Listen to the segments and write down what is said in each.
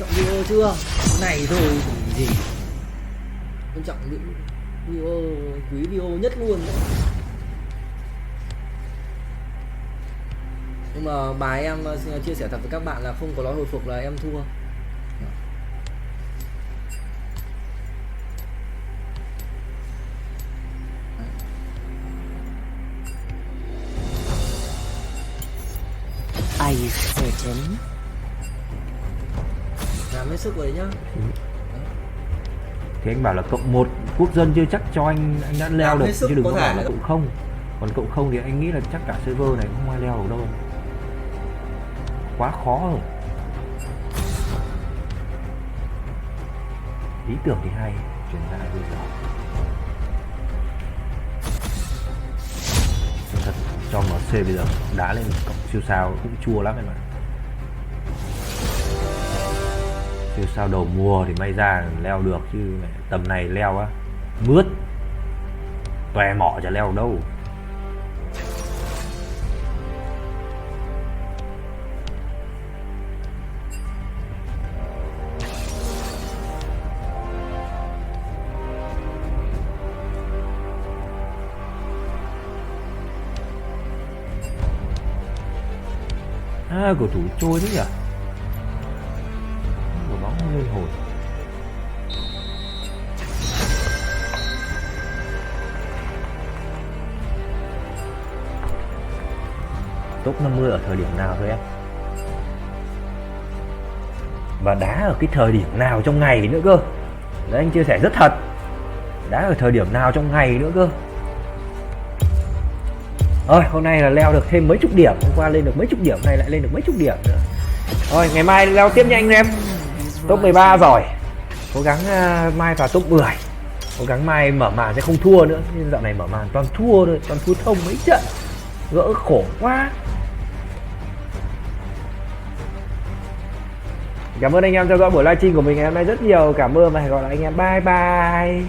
trọng video chưa? Cái này thôi thì gì? Quan trọng những video quý video nhất luôn đấy. Nhưng mà bài em chia sẻ thật với các bạn là không có nói hồi phục là em thua. Are you certain? Làm hết sức rồi nhá. Thì anh bảo là cộng 1 quốc dân chưa chắc cho anh đã leo được, chứ đừng có bảo là cộng 0. Còn cộng 0 thì anh nghĩ là chắc cả server này không ai leo được đâu. Quá khó rồi. Ý tưởng thì hay, chuyển ra bây giờ. Thật cho MC bây giờ đá lên cộng siêu sao cũng chua lắm em ạ. Siêu sao đầu mùa thì may ra leo được, chứ tầm này leo á mướt tòe mỏ chả leo đâu. Cầu thủ trôi thế nhỉ? Một bóng lên hồn. Top 50 ở thời điểm nào thôi em? Và đá ở cái thời điểm nào trong ngày nữa cơ? Đấy, anh chia sẻ rất thật. Đá ở thời điểm nào trong ngày nữa cơ? Rồi, hôm nay là leo được thêm mấy chục điểm, hôm qua lên được mấy chục điểm, hôm nay lại lên được mấy chục điểm nữa. Rồi, ngày mai leo tiếp nha anh em. Top 13 rồi. Cố gắng mai vào top 10. Cố gắng mai mở màn sẽ không thua nữa. Nhưng dạo này mở màn toàn thua thôi, toàn thua thông mấy trận. Gỡ khổ quá. Cảm ơn anh em theo dõi buổi livestream của mình ngày hôm nay rất nhiều. Cảm ơn và hẹn gặp lại anh em. Bye bye.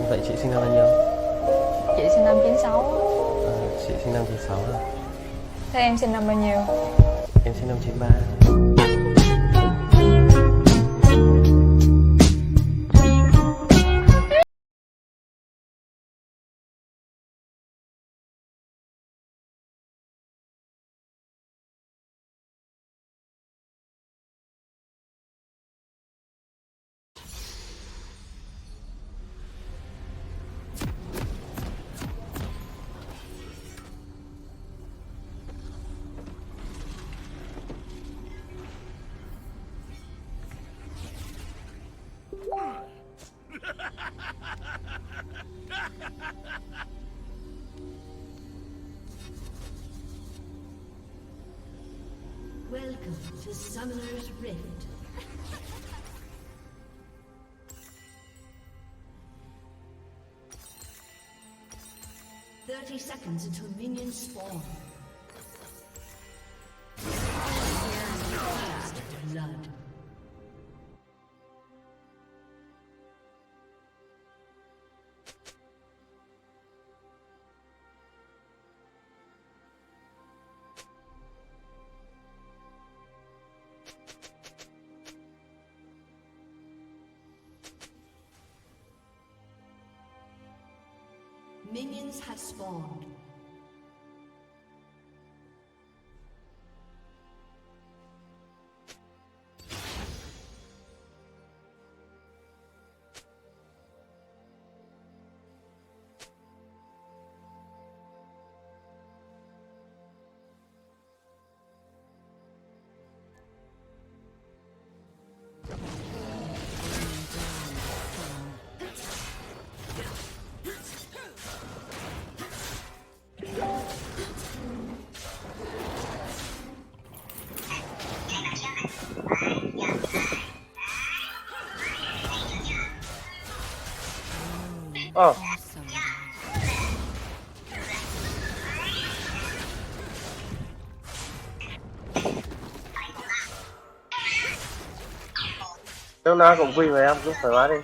Vậy chị sinh năm bao nhiêu? Chị sinh năm 96. Chị sinh năm 96 à? Thế em sinh năm bao nhiêu? Em sinh năm 93. Welcome to Summoner's Rift. Thirty seconds until minions spawn. First blood. Minions have spawned. Ờ. Nếu na cũng quy với em cứ thoải mái đi.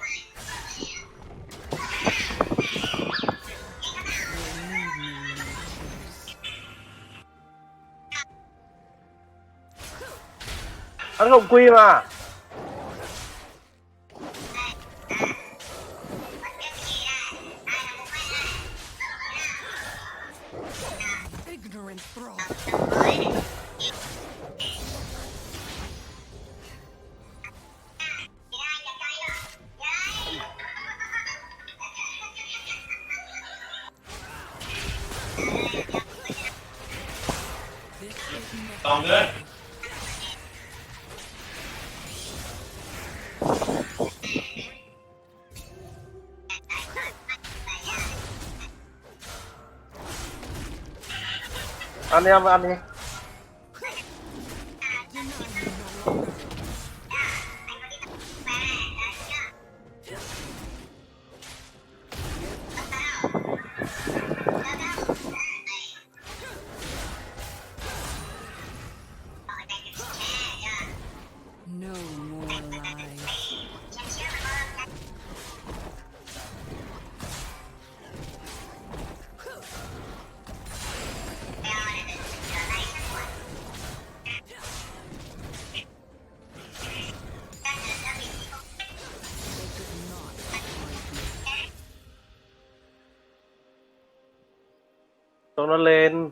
Hắn không quy mà. Còn nữa. Ăn đi em, ăn đi. No more lies. Cho nó lên.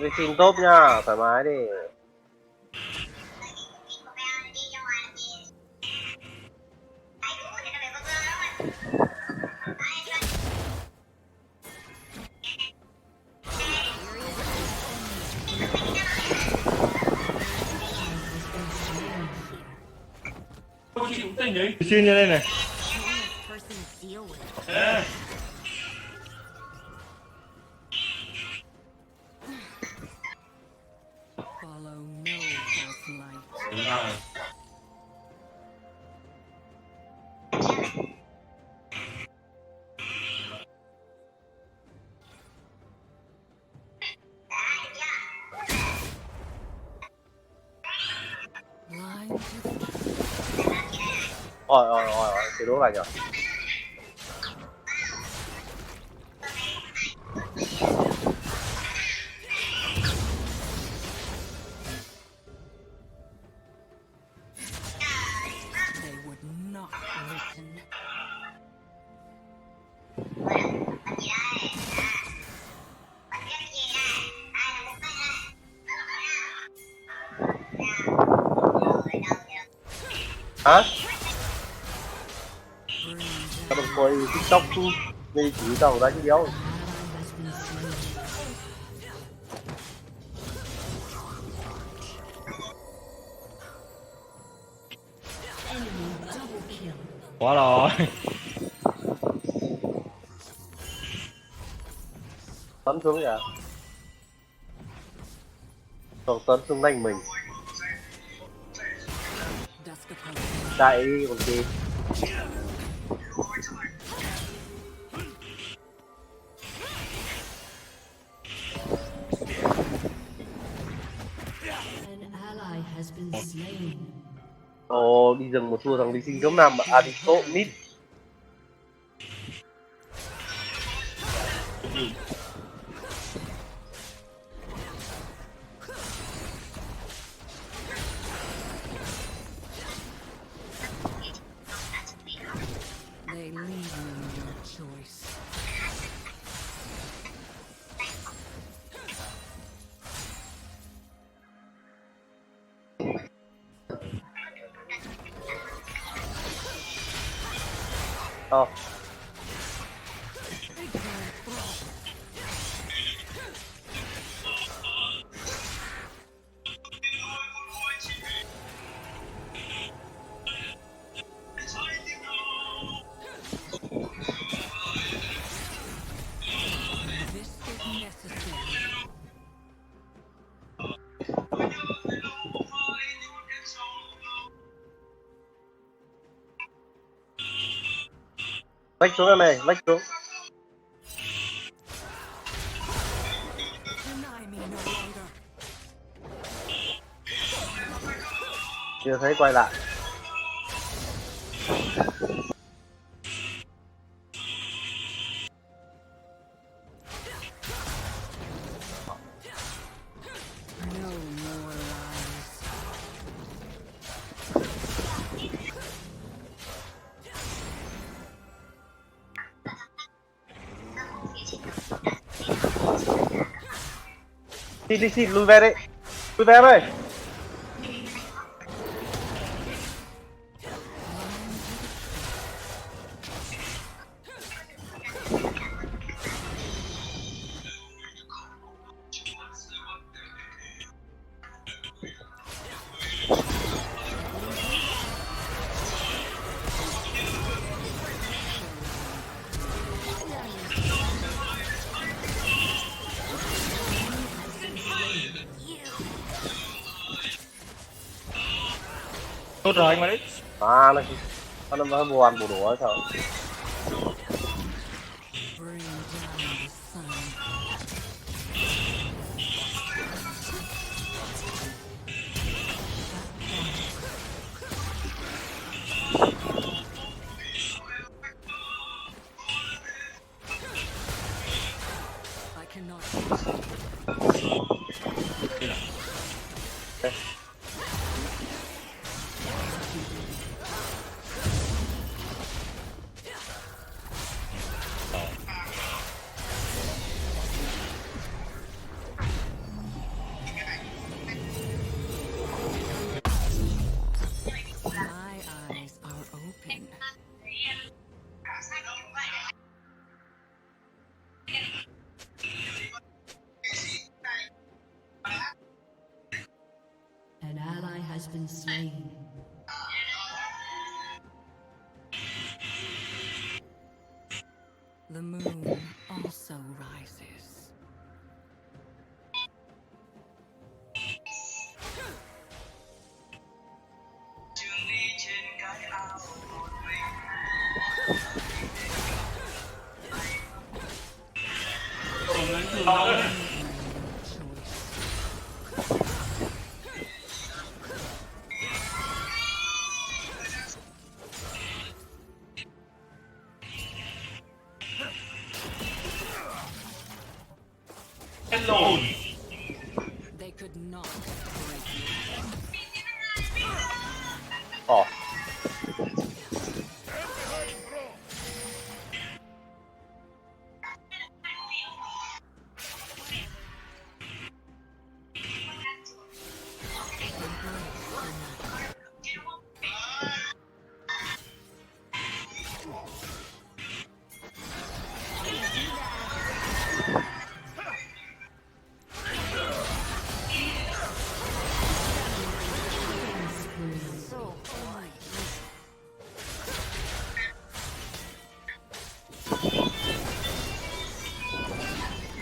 Đi xin top nha, thoải mái đi. Xin như đây này. Follow no false light. Đúng rồi. Blind to the Cái đố này nhở. they would not listen. Hả? Tao đừng coi TikTok đi chỉ tao đánh dấu. Quá rồi. Tấn xuống kìa. Còn tấn xuống đánh mình. Chạy đi còn gì. An ally has been slain. Ồ, đi rừng một thua thằng đi sinh chống nam mà đi tốt nít. They leave you your choice. Ờ. This is necessary. Lách xuống em này, lách xuống. Deny me no longer. Chưa thấy quay lại. No more lies. Xin, lùi về đấy. Lùi về em ơi. Tốt rồi anh mà đấy. À, nó buồn bù đổ sao? Bring down the sun. I cannot. My eyes are open. An ally has been slain. The moon also rises. They could not break me. Ồ.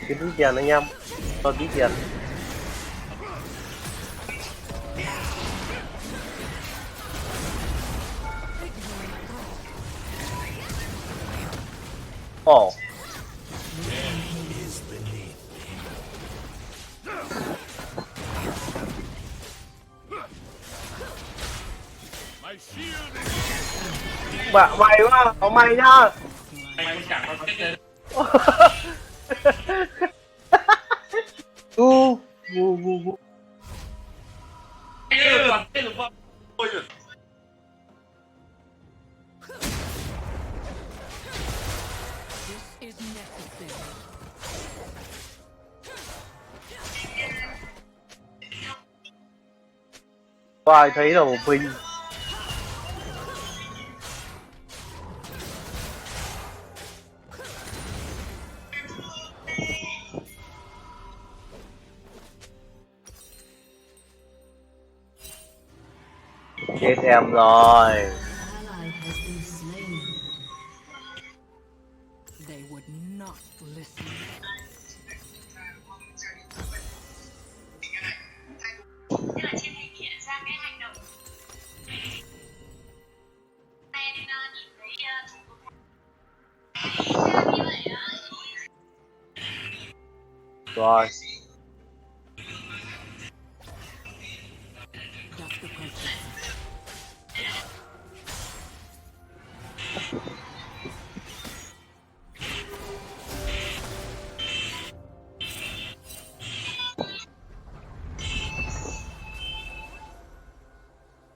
Kiếm tí tiền anh em. Cho tí tiền. Ồ. Bạn mày quá, có mày nhá. Anh con chẳng có chết lên. Ngu, ngu. Anh ơi, toàn chết được không? Ôi giời. This is necessary. Có ai thấy là một Vinh. Chết em rồi. Ally has been slain. They would not listen. Tức là trên hình hiện ra cái hành động em nhìn thấy thủ tục Rồi. Dusk approaches.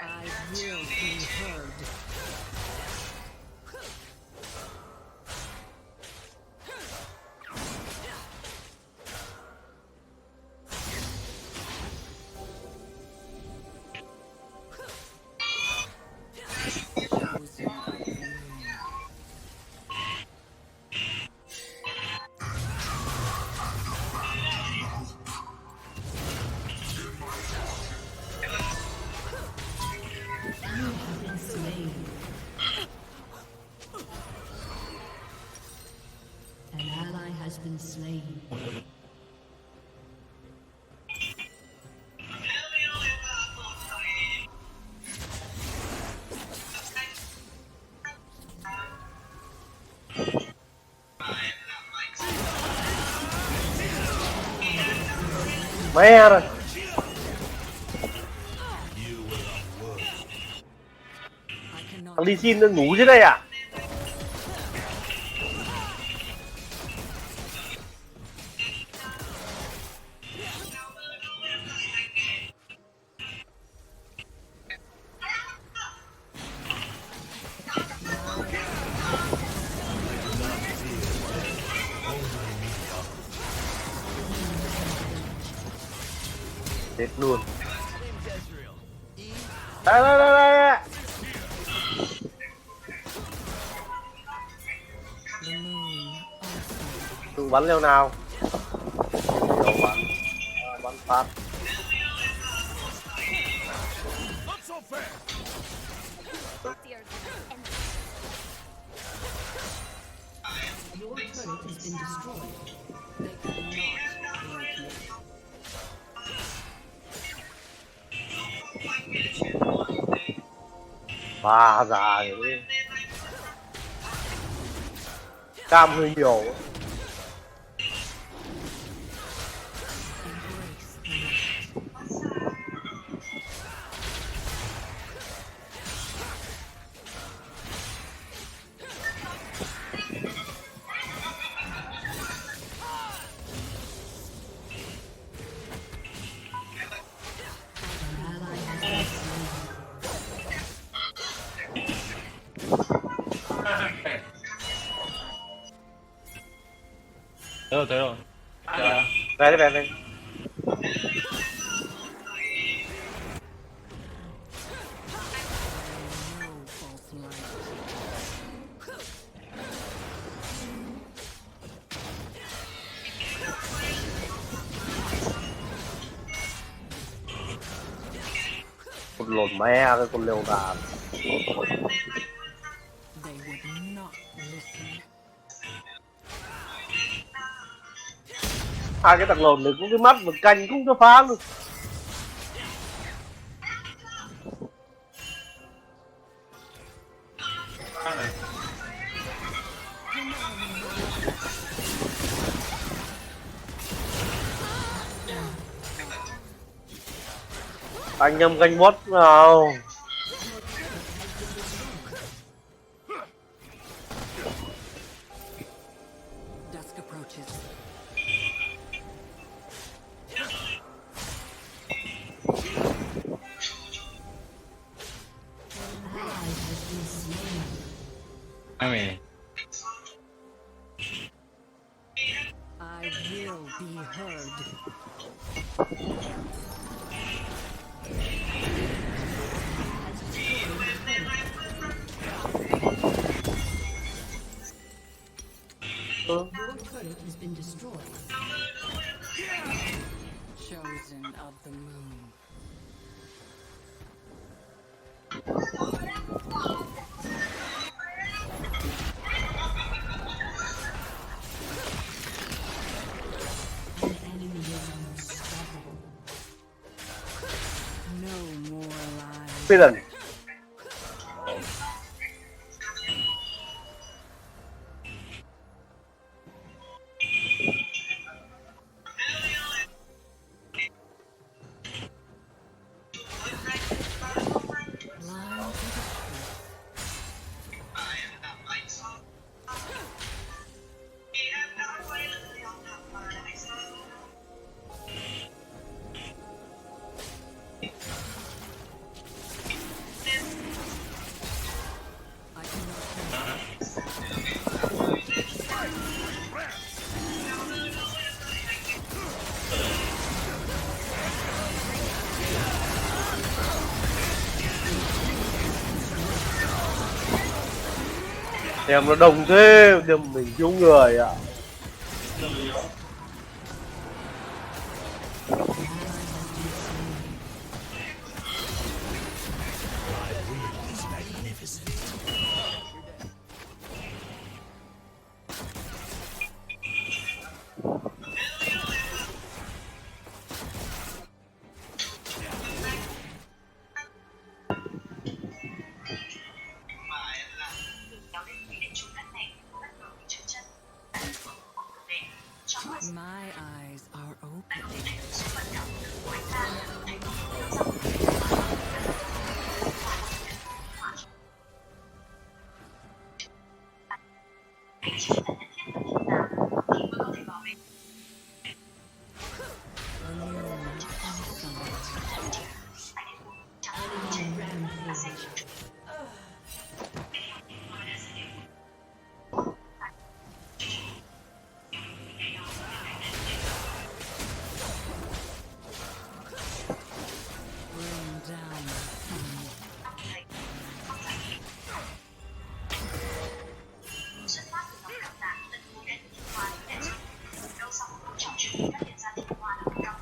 I will be heard. Chosen of the moon. An ally has been slain. Mẹ rồi. I cannot Thằng Lee Sin nó ngủ dưới đây à? Chết luôn. Đây đây đây đây. the moon. Tự bắn leo nào. Nhiều bắn. Bắn phát. Your turret has been destroyed. They could not break me. Ba già rồi. Cam hơi nhiều. An ally has been slain. Tới rồi. Về đi về đi. No false light. Con lồn mẹ cái con lều đàn. They would not listen. Hai cái thằng lồn này cũng cái mắt một canh cũng cho phá luôn. Anh em ganh bot nào. Dusk approaches. An ally has been slain. Ai mày? I will be heard. Your turret has been destroyed. Chosen of the moon. An enemy is unstoppable. No more lies. Bây giờ này. Em nó đồng thế, điểm mình thiếu người ạ. My eyes are open. Bring down the sun. Xuất phát từ lòng cảm tạ tận cùng đến thiên hoa để rồi đâu sau một trò chuyện phát hiện ra thiên hoa là một trong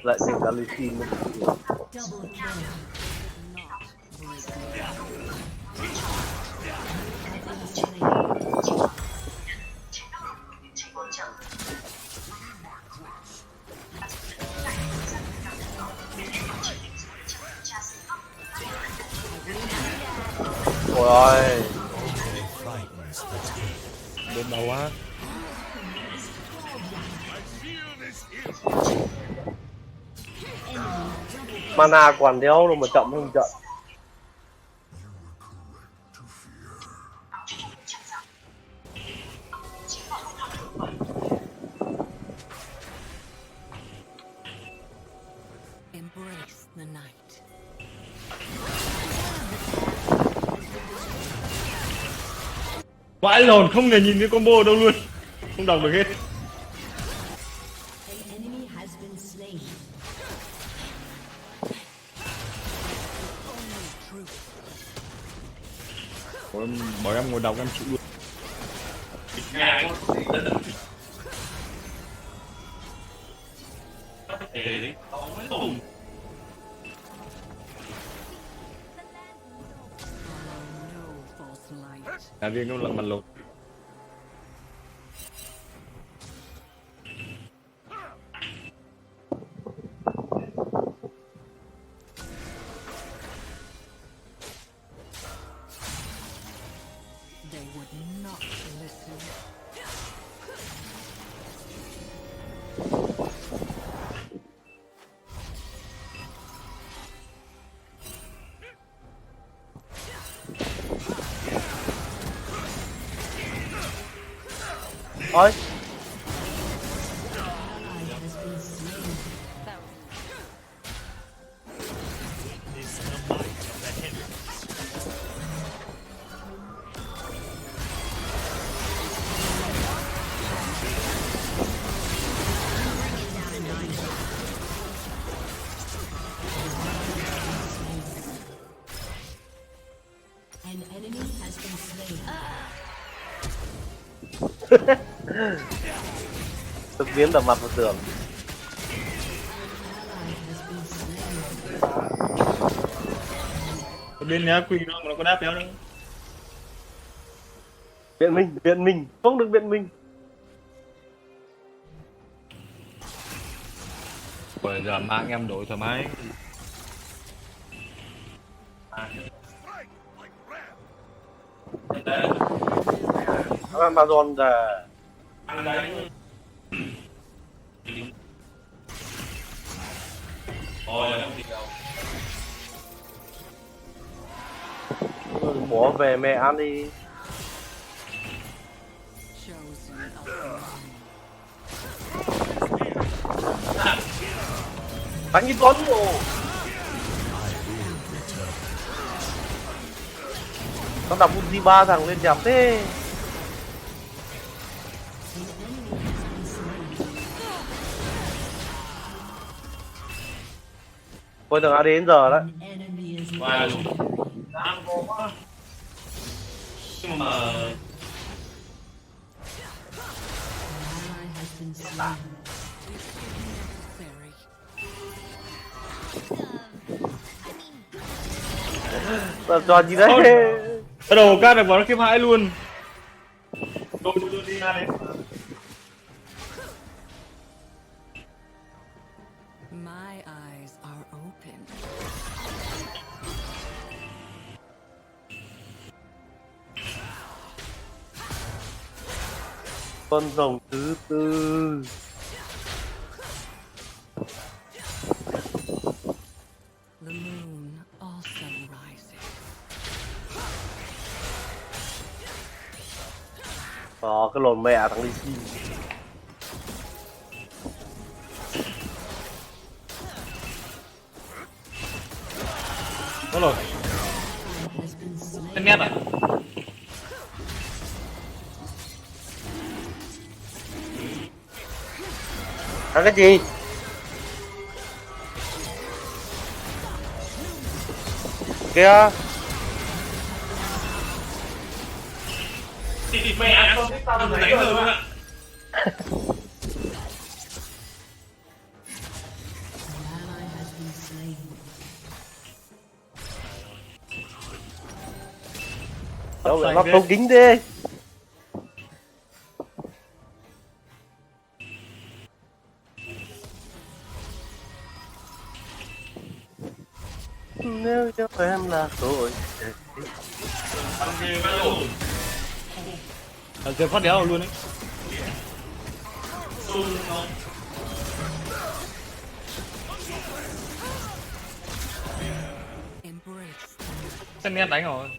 Lại thành ra lì xin nữa. Double kill. Ôi ơi, Bên đầu á. mana còn đéo đâu mà chậm hơn trận. Embrace the night. Vãi lồn, không thể nhìn cái combo đâu luôn. Không đọc được hết. An enemy has been slain. Ủa, bảo em ngồi đọc em chịu luôn. No false light. Là riêng nó lận mặt lồn. They would not listen. Ôi, Ally has been slain. An enemy has been slain. thực biến đập mặt vào tường. Ally has been slain. Ở bên nhá Quỳnh nó mà nó có đáp đéo đâu. Biện minh, không được biện minh. Bây giờ mang em đổi thoải mái. Amazon là bỏ về mẹ ăn đi. Chosen of the moon. Đánh cái con rồi. Nó đọc Uzi 3 thằng lên đẹp thế. Coi thằng AD đến giờ đấy. An enemy is Wow. legendary. Đang có quá. Nhưng mà An ally has been slain. Necessary. Trò gì đấy. cái đầu ca được vào nó khiếp hãi luôn. Tôi đi ra đấy. My eyes are open. Con rồng thứ tư. The moon also rises. Cái lồn mẹ thằng Lee Sin. Có rồi. Has been slain. Tên nét à? Cái gì? Kìa. Thì mẹ ăn không thích tao đánh rồi ạ. An ally has been slain. Đâu lại nó không kính đi. Nếu cho em là tôi. Ăn gì vậy luôn. Giờ phát đéo luôn đấy. Embrace. Tên nét đánh rồi.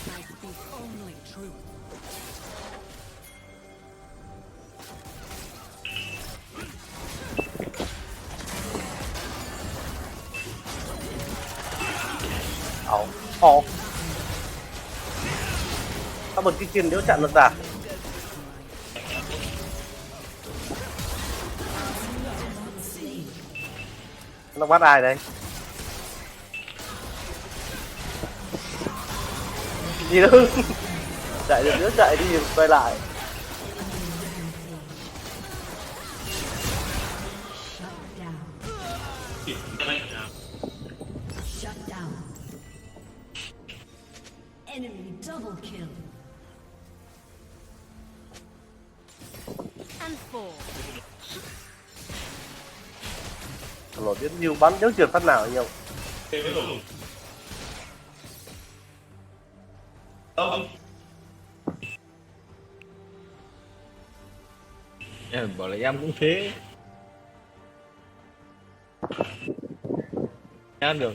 I speak only truth. Ồ. Sao một cái kiên nếu chặn được à? Nó bắt ai đấy? Gì đâu? Chạy được nữa chạy đi quay lại. Shut down. Enemy double kill. And four. Nó biết nhiều bắn nếu trượt phát nào nhiều. Em bảo là em cũng thế. Ăn được.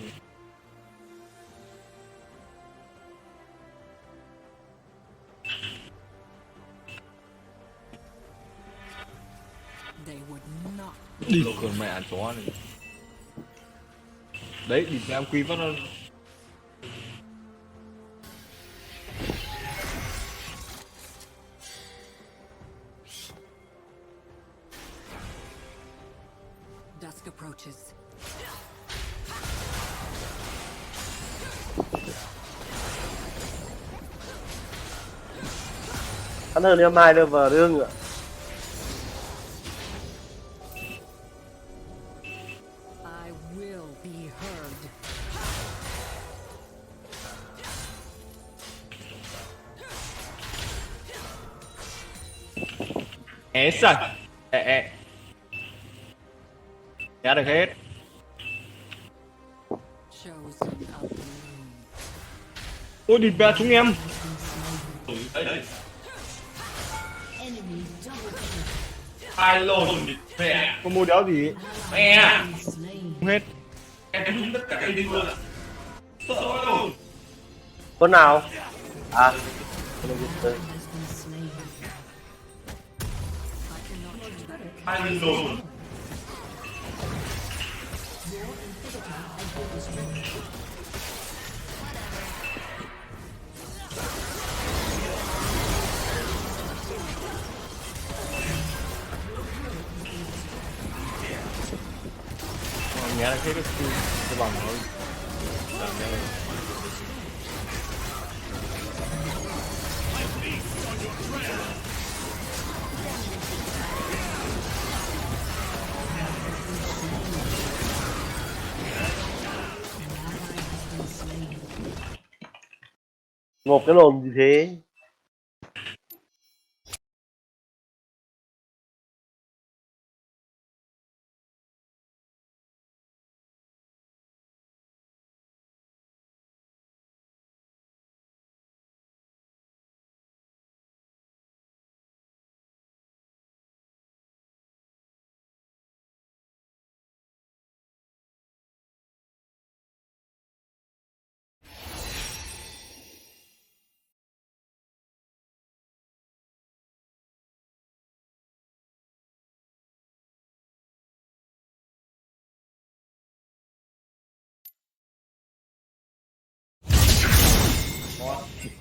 They would not. Đi còn mẹ chó này. Đấy, đi em quý phát nó. Dusk approaches. Hắn hơn em mai đâu vào đương ạ. I will be heard. Sài. Nhá được hết. Chosen of the moon. Ôi đi ba chúng em. Enemy double kill. Hai lồn mẹ. Có mua đéo gì? Mẹ. Slain. Không hết. Em đúng tất cả cái đi luôn ạ. Sợ luôn. Con nào? À, Elevator. has been slain. I cannot. hai lần đồn nghe là thấy cái bằng nó làm nghe là Ngộp cái lồn gì thế?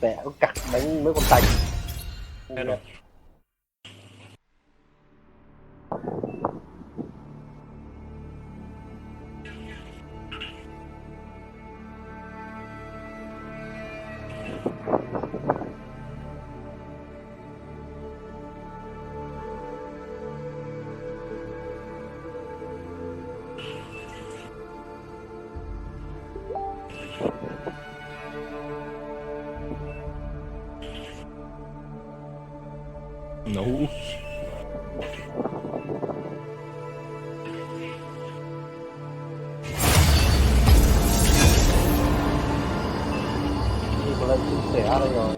Tẻ nó cặt đánh mấy con tạch. nghe rồi ngủ Thì có lần chia sẻ đây rồi.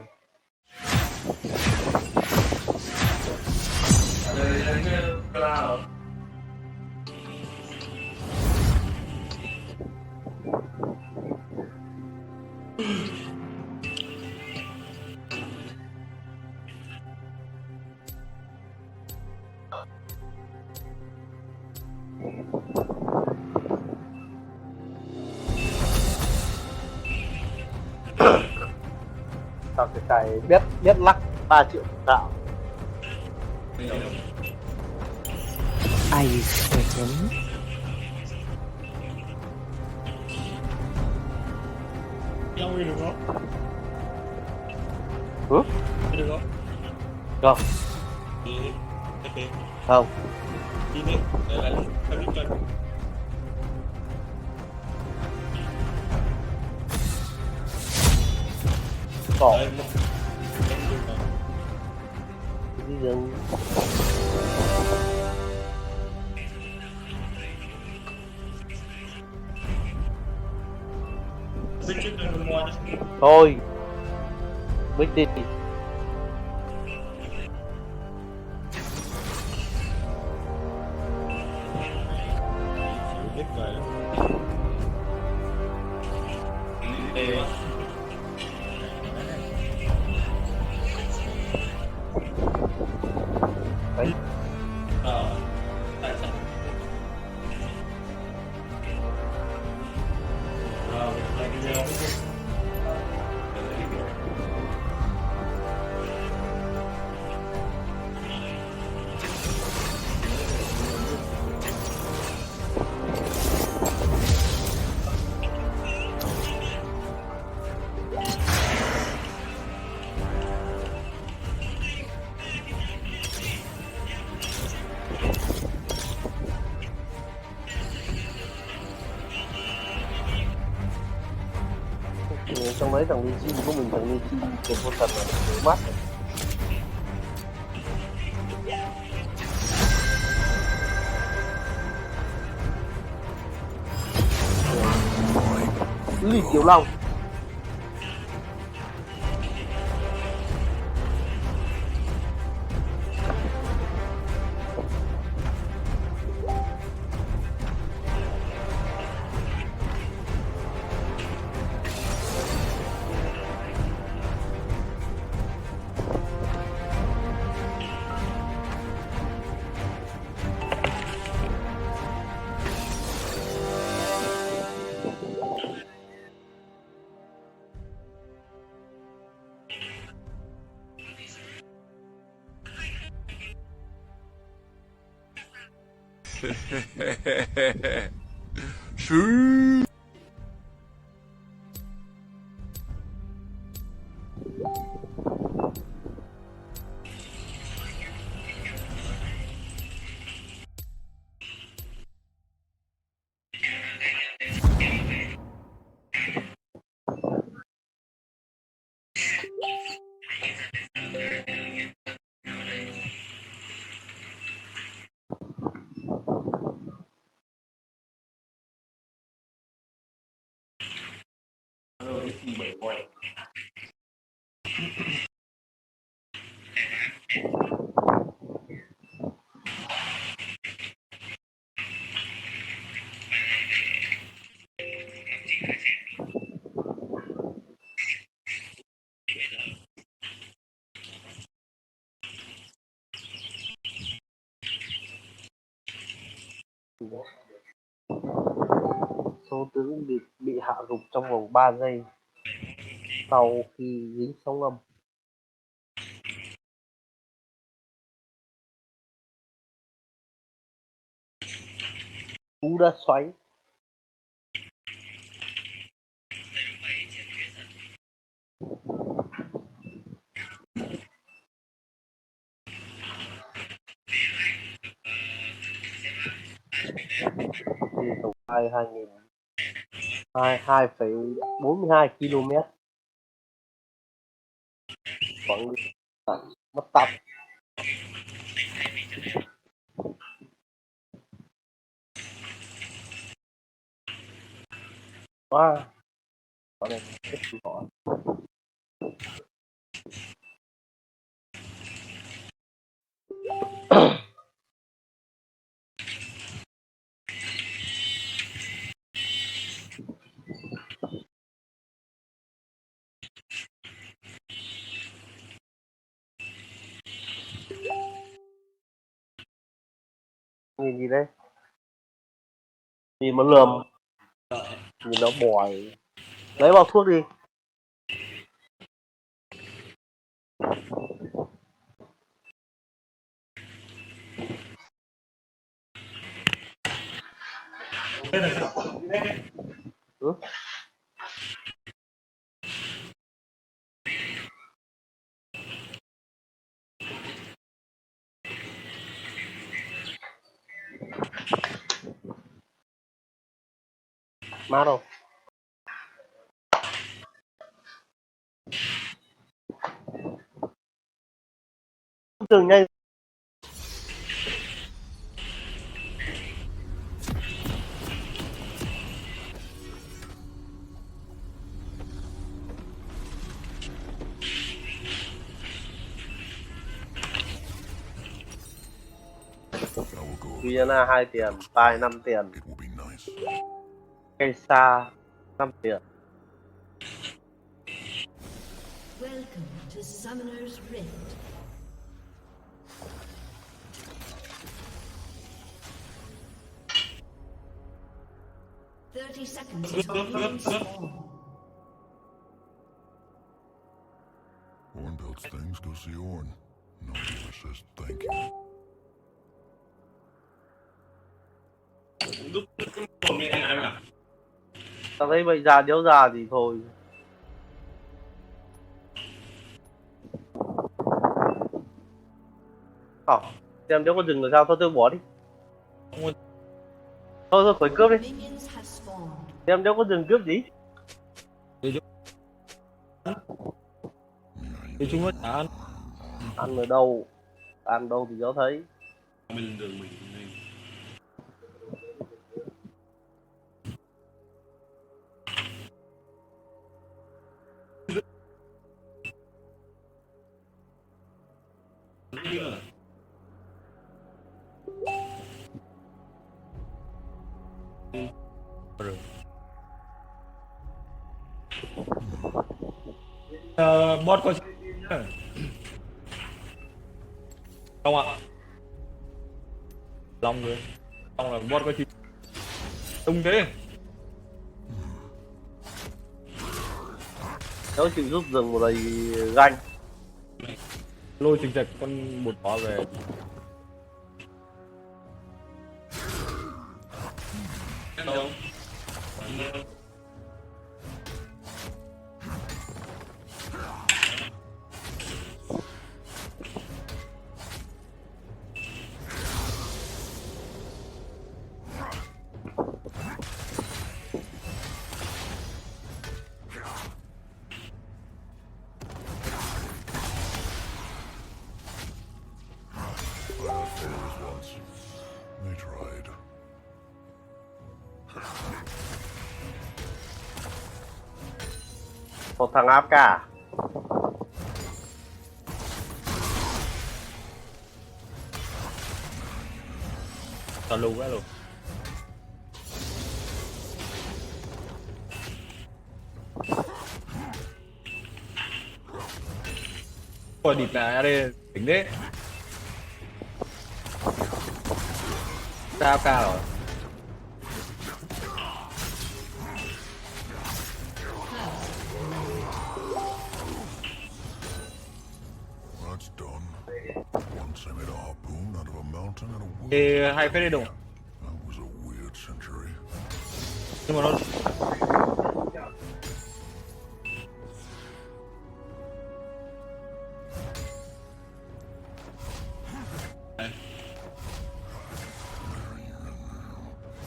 Tao cái cày biết lắc 3 triệu tạo. Ai sẽ chấm Long đi được không? Hử? Được không? Không, Đi đi không. đi đi lại tao đi chơi Cỏ đấy đi rừng. biết trước đừng mua Thôi. Bích đi. biết về đi quá Đấy. tại sao lại đi nhau Trong đấy thằng Linh Chi của mình, thằng Linh Chi của con thần là để mắt. Lý Tiểu Long. Số tướng bị hạ gục trong vòng 3 giây sau khi dính sóng âm. Cú đá xoáy. Thì tổng 2,42 km. Quãng đi mất tắp. Wow. Con này thích gọi. Nhìn gì đấy? Nhìn nó lườm. Nhìn nó bòi. Lấy bao thuốc đi. Ừ? Má đâu? Dừng nhanh. Vienna 2 tiền, tài 5 tiền, cây xa 5 tiền. Welcome to Summoner's Rift. Thirty seconds until minions spawn. Orn builds things, go see Orn. No one says thank you. Tao thấy bệnh già đéo già thì thôi. Xem đéo có dừng được sao, thôi tôi bỏ đi. Thôi khỏi cướp đi. Minions have spawned. Xem đéo có dừng cướp gì. Thì chúng nó chả Ăn ở đâu? Ăn đâu thì cháu thấy. mình đường mình bot có không ạ? Long rồi. Long là bot có chi tung thế. Cháu chịu giúp dừng một lời ganh. Lôi chừng chạch con bột bò về. Một thằng áp cả. Toàn lù quá luôn. Ôi địt là đây đỉnh đấy. Sao cao rồi. That's done. Once I made a harpoon out of a mountain and a wood. Thì hay phết đi đúng không? That was a weird century. Nhưng mà nó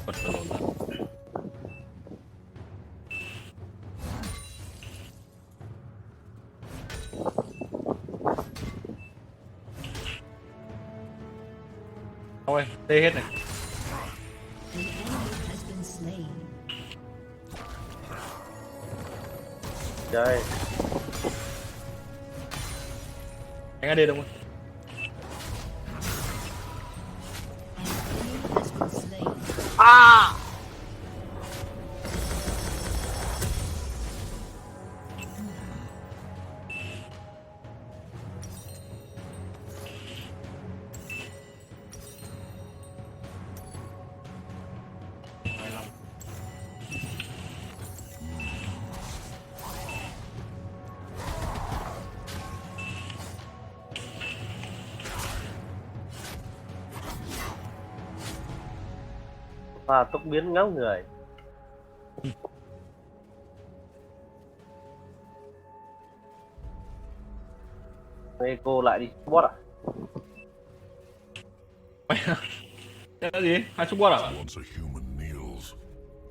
bật vào lộn ra. Thôi, tê hết này. An enemy has been slain. Chơi. Anh AD đúng không? An enemy has been slain. Và tốc biến ngáo người. Eco lại đi bot à? Cái gì? Hai support à? Once a human kneels,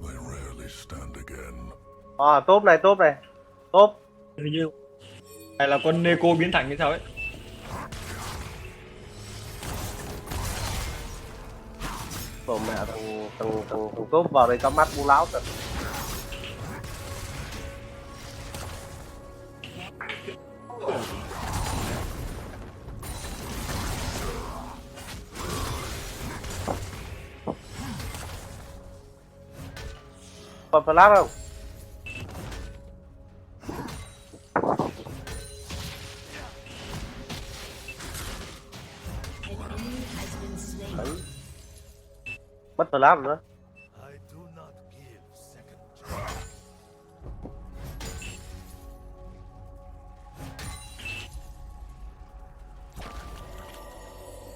they rarely stand again. À, top này, top này. Top. Hình như này là con Neko biến thành như sao ấy. Tổ mẹ thằng top vào đây cắm mắt bu lão thật. Còn flash không? An enemy has been slain. Đấy. Mất flash rồi nữa.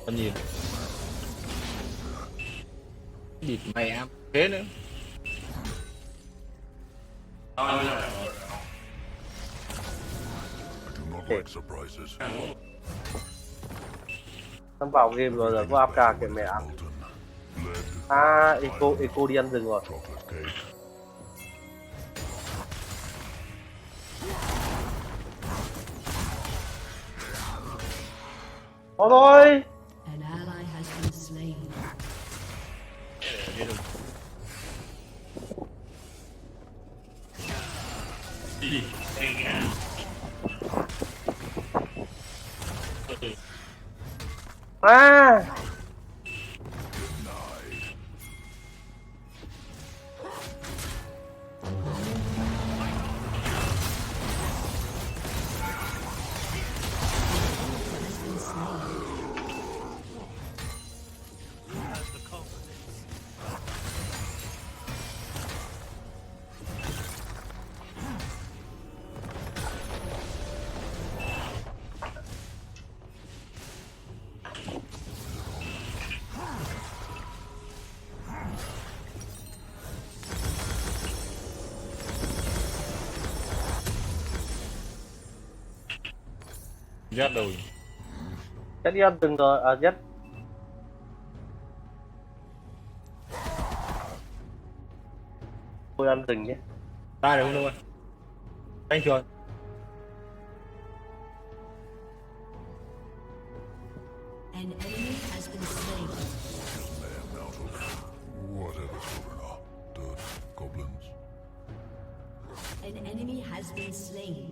Con nhìn. Địt mẹ em thế nữa. I do not like surprises. Thằng vào game rồi giờ có AFK kìa mẹ. Molten lead, À, Eco đi ăn rừng rồi. chocolate cake. Có thôi. An ally has been slain. À. Giết rồi. Chắc đi ăn rừng rồi. À, nhất. Tôi ăn rừng nhé. Ta được không đâu ơi. Anh chuột. An enemy has been slain. Man out of whatever children are. Dirt, goblins. An enemy has been slain.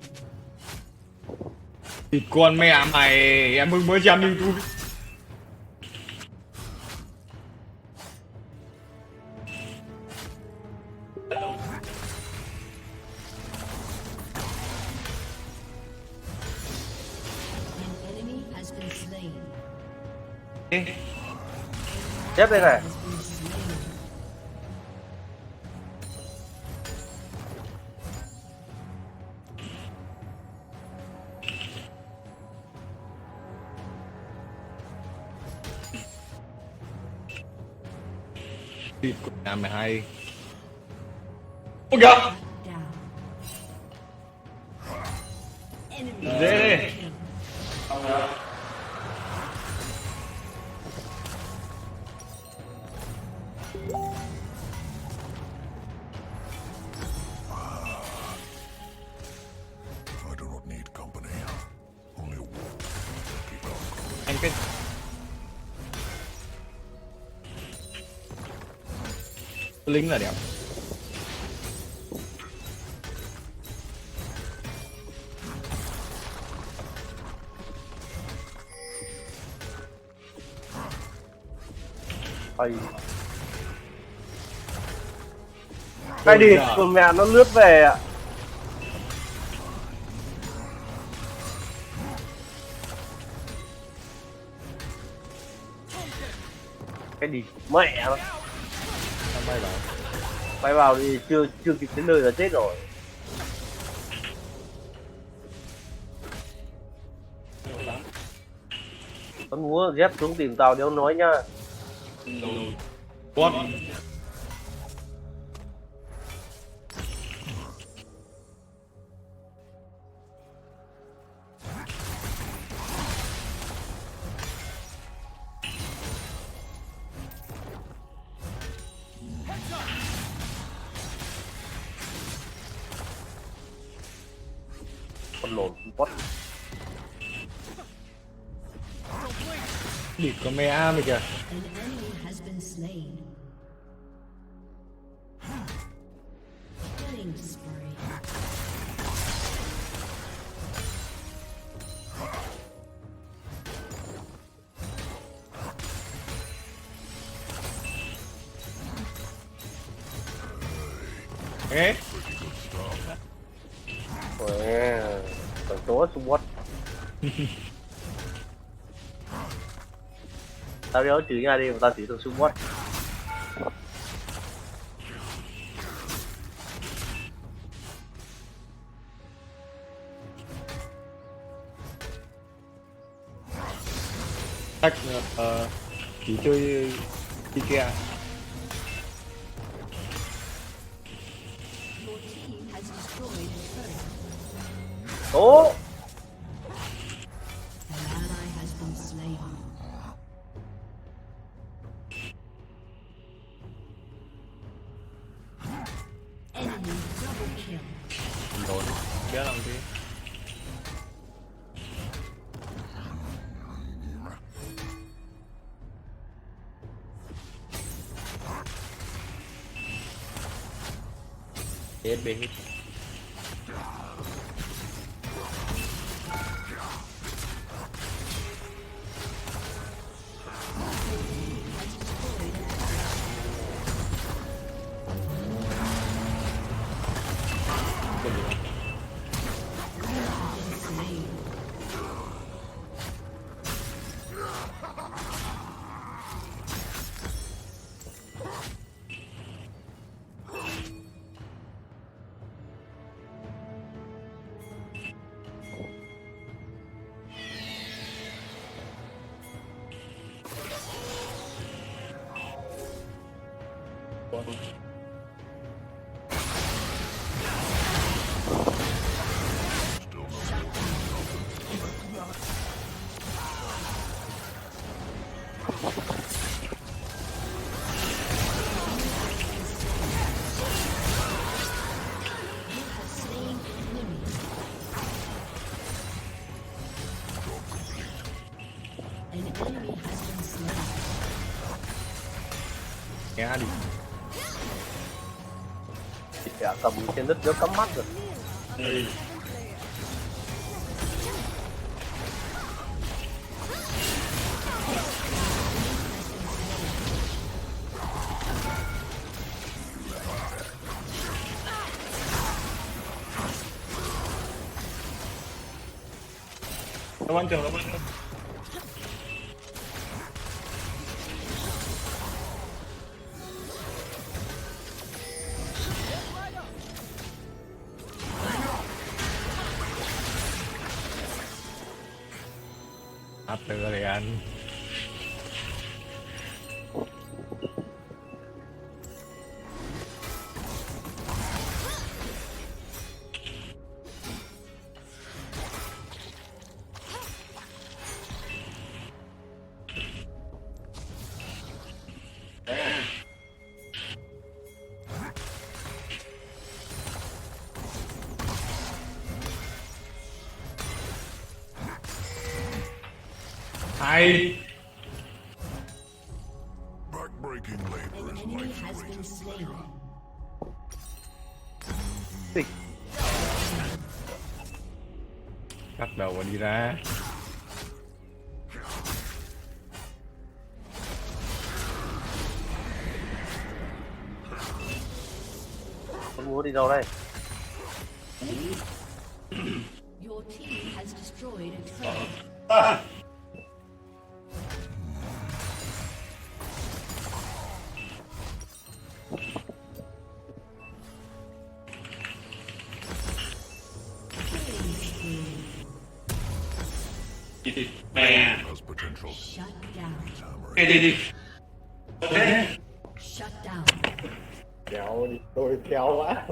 Thịt con mẹ mày, em mới xem YouTube. An enemy has been slain. Tiếp đây này. Has been slain. Thịt con mẹ mày hay. Ôi kìa, Down. Enemy dễ đi. kill. I do not need company. Only a wolf. Keep out. Anh cái lính là đẹp. Hay. Cái đi, con mẹ nó lướt về ạ. Cái đi, mẹ nó. Sao bay vào? Bay vào thì chưa kịp đến nơi là chết rồi. Con múa dép xuống tìm tàu đéo nói nhá. Con. Con lồn con quất. Thịt con mẹ mày kìa. An enemy has been slain. Killing spree. Ê, Ôi, còn tố xuống quất. Tao đéo chửi nha đi mà tao chửi thằng xuống quất. chắc chỉ chơi Ikea. Your team has destroyed a turret. Tố. An ally has been slain. Enemy double kill. Rồi, kéo làm gì? Chết bên hít. Thì cầm trên đất nước cắm mắt rồi. Nó ăn trường nó ăn. Áp từ rồi anh. Hay. Backbreaking labor An is enemy life's has been greatest slain. Bắt đầu và đi ra. Con múa đi đâu đây? Your team has destroyed a turret. Mẹ. has potential. Shut down. Hammering. Đi. Shut down. Kéo đi, tôi kéo quá.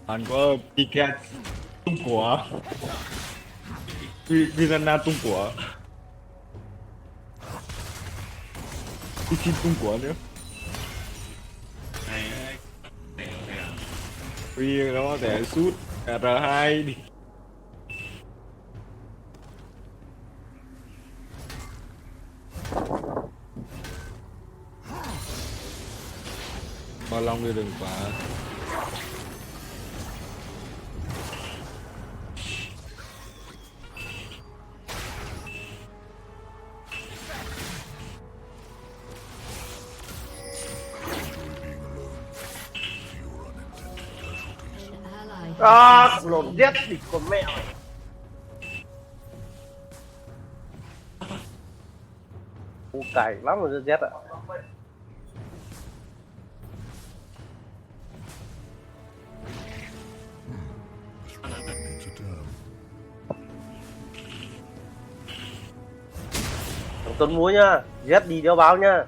Anh có Pika tung của Virana tung của Pichin tung của nữa. Vì nó để sút R2 đi. Bao long đi đừng quá. An ally has been Lột slain. giết địch con mẹ. Cú cày lắm rồi Z ạ. Needs a turn. Thằng Tuấn múa nhá, Z đi đeo báo nhá.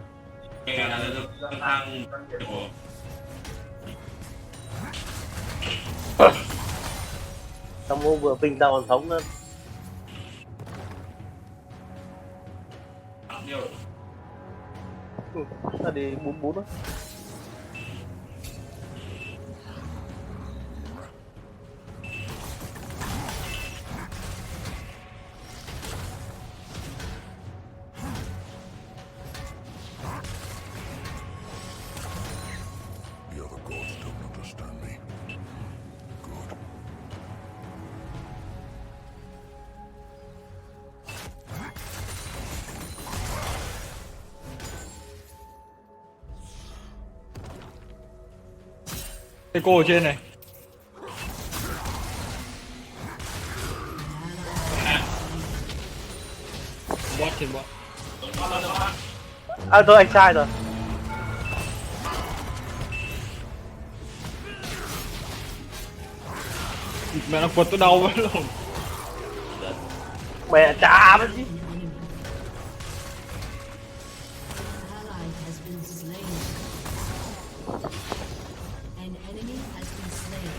Xong hôm vừa Vinh tao còn thống nữa. Ta đi bún bún đó. The other gods don't understand me. Good. Cái cô ở trên này. Bot trên bot. À thôi anh sai rồi. Mẹ nó quật tôi đau quá luôn. Mẹ chả nó chứ. Ally has been slain. An enemy has been slain.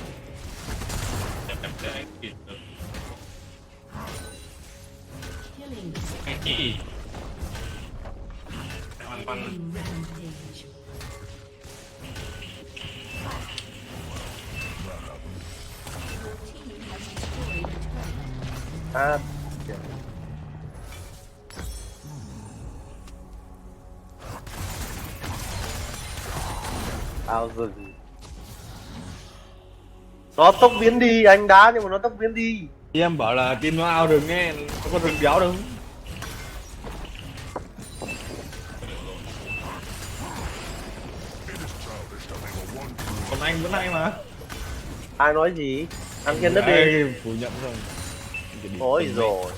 Killing. À, ao rừng. Nó tốc biến đi, anh đá nhưng mà nó tốc biến đi. Thì em bảo là team nó ao rừng nghe, có con rừng béo đâu. Còn anh vẫn hay mà. Ai nói gì? Ăn trên đất đi. Ai phủ nhận rồi. Ôi rồi.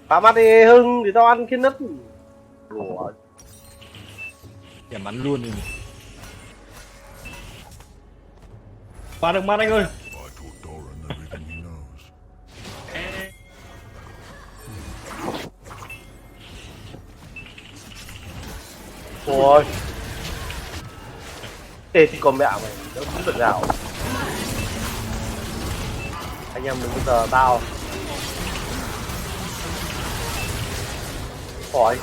Phá mắt đi Hưng thì tao ăn trên đất. Đùa. Kẻ bắn luôn đi. Phá được mắt anh ơi. I told Doran everything he knows. Ôi. Ê thì con mẹ mày, nó cũng được gạo. Anh em đừng có giờ tao. Khỏi.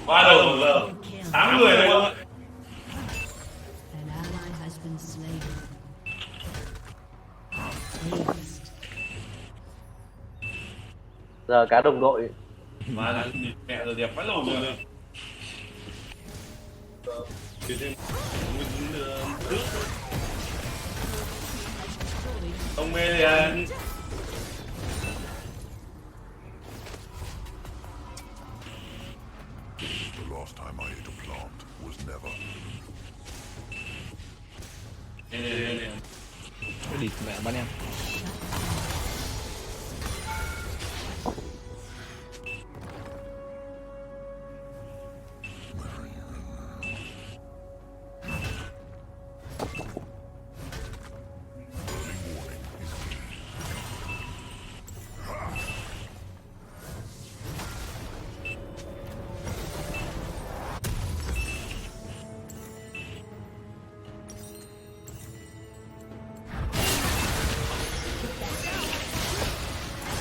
Qua đầu giờ. 8 người rồi không ạ? An ally has been slain. Aced. Giờ cá đồng đội. Mà là mẹ rồi đẹp quá lâu rồi. Ông mê liền. The last time I ate a plant was never. Cái đi mẹ bắn em.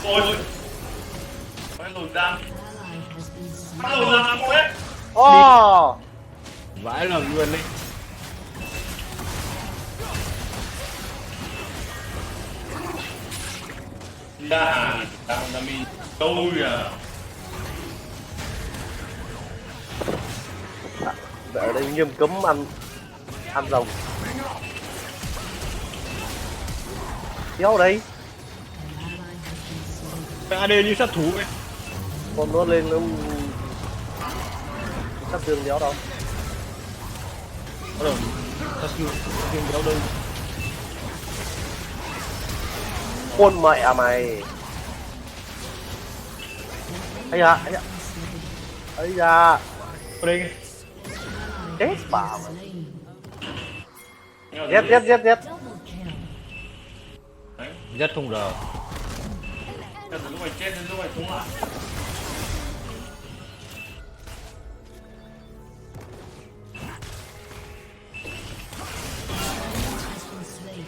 Ôi, phải lùi ra, Ally has been slain. phải lùi ra cô đấy. Ồ. Vãi là Nguyen đấy. Dạ, tao là mình tôi à. Ở đây nghiêm cấm ăn rồng. Kéo đây. Cái AD như sát thủ ấy. Con nó lên nó sát thương đéo đâu. Bắt đầu sát thương kéo đây. Con mẹ mày. Ấy da, ấy da. Ấy da. Ở đây. Chết bà mày. Slain. Giết. Double kill. Rất không rờ. Lúc mày chết đến lúc mày xuống lại. Has been slain.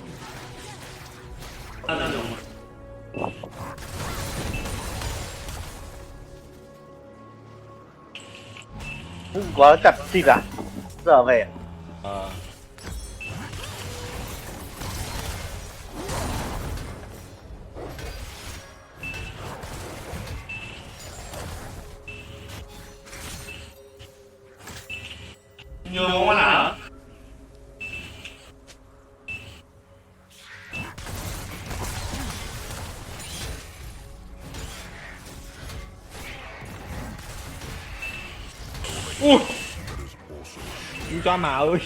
Ta ra đường. Quá chặt xịt à. Giờ về. Ờ. Nhiều món hả? Ui! Chú cho mà ơi!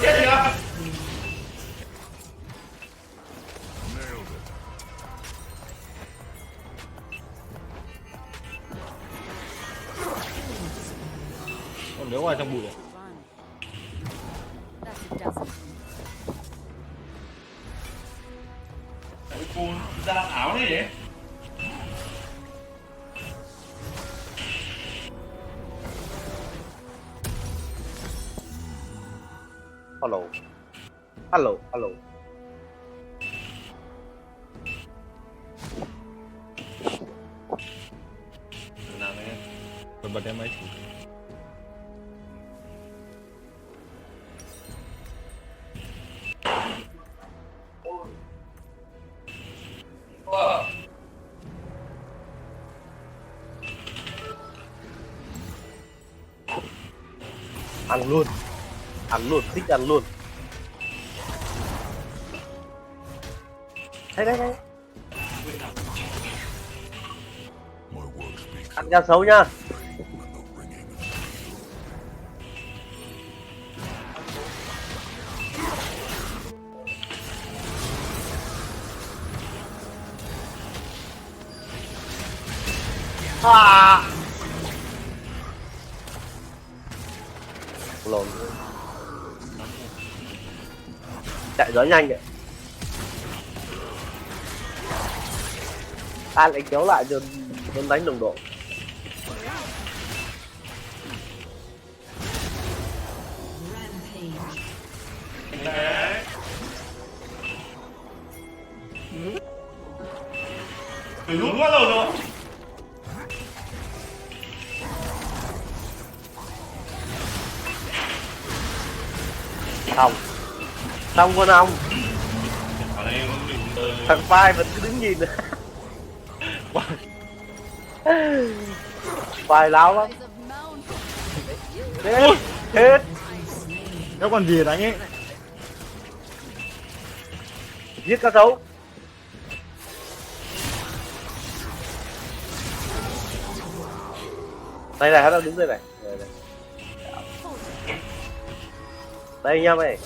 Chết chưa? Còn nếu ngoài trong bụi à? Cái cô ra áo này đấy. Alo. Alo, alo. Nào nghe. Bật em ấy. Ăn luôn, thích ăn luôn. Đây. My work speaks Ăn ra xấu nha. and the ringing of Lồn. Chạy gió nhanh vậy. An lại kéo lại cho đánh đồng độ. Đúng quá rồi. Xong con ông. Thằng Phai vẫn cứ đứng nhìn. Phai láo lắm. Hết. Nó còn gì đánh ấy. Giết cá sấu. Đây này, hắn đang đứng đây này. Đây nha mày.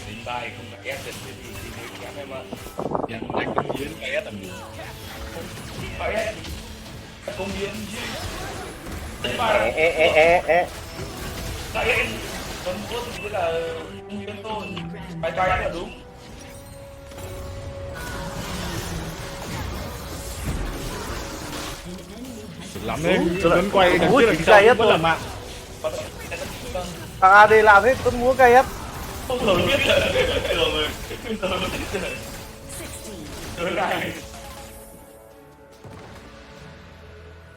Đánh bay không phải ép được cái gì thì mới kém em ạ. Đánh công hiến cái ép làm gì? Phải ép. Công hiến chứ. Đánh bay. Tại em còn có gì là công hiến thôi. Bài bài là đúng. Lắm lên, vẫn quay đằng trước đằng sau vẫn là mạng. Thằng AD làm hết con múa cây ép. Không rồi biết rồi.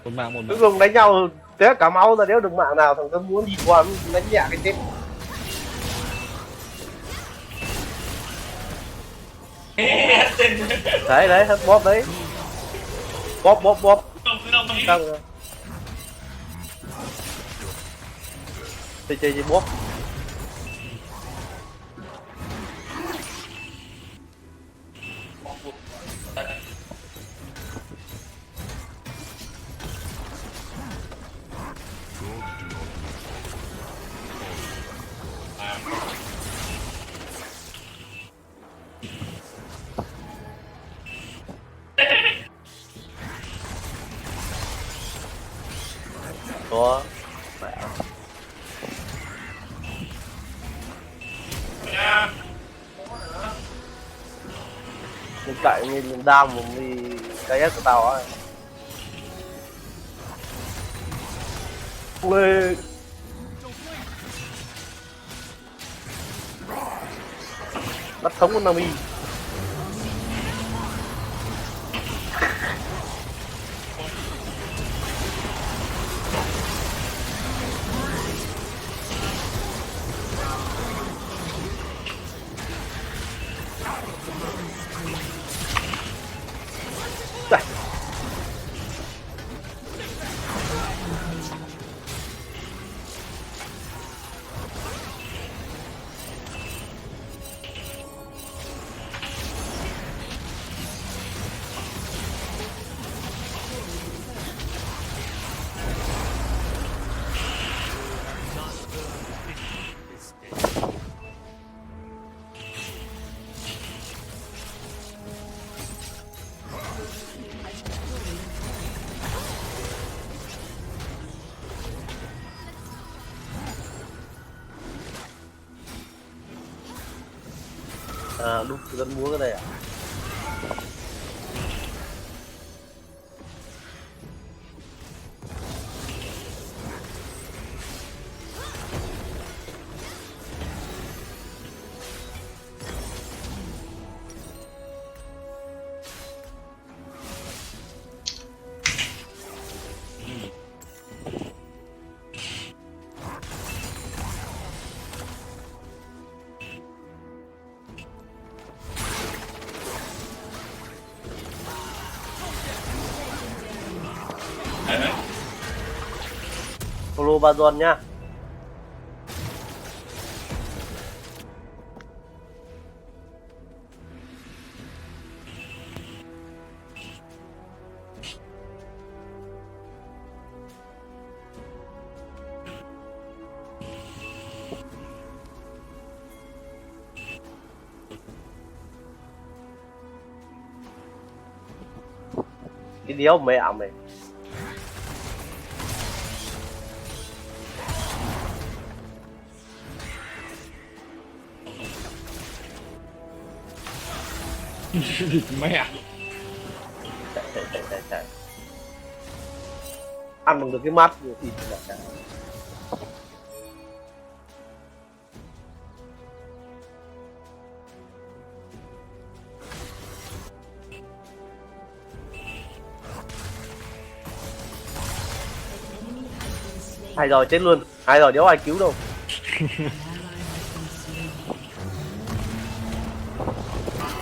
Một mạng. Cuối cùng đánh nhau té cả máu ra, đéo được mạng nào, thằng con muốn đi qua đánh nhẹ cái chết. Đấy, bóp đấy. Bóp. Xong rồi. Chơi bóp. Có. Bên cạnh mình đam một cái S của tao á. Ui. Bắt sống con Nami. À đúng, dân múa cái này à? đồ bà giòn nha. Cái đéo mẹ mày. Mẹ. Chạy. Ăn bằng được cái mắt thì là chạy. Hay rồi, chết luôn. Hay rồi, đéo ai cứu đâu.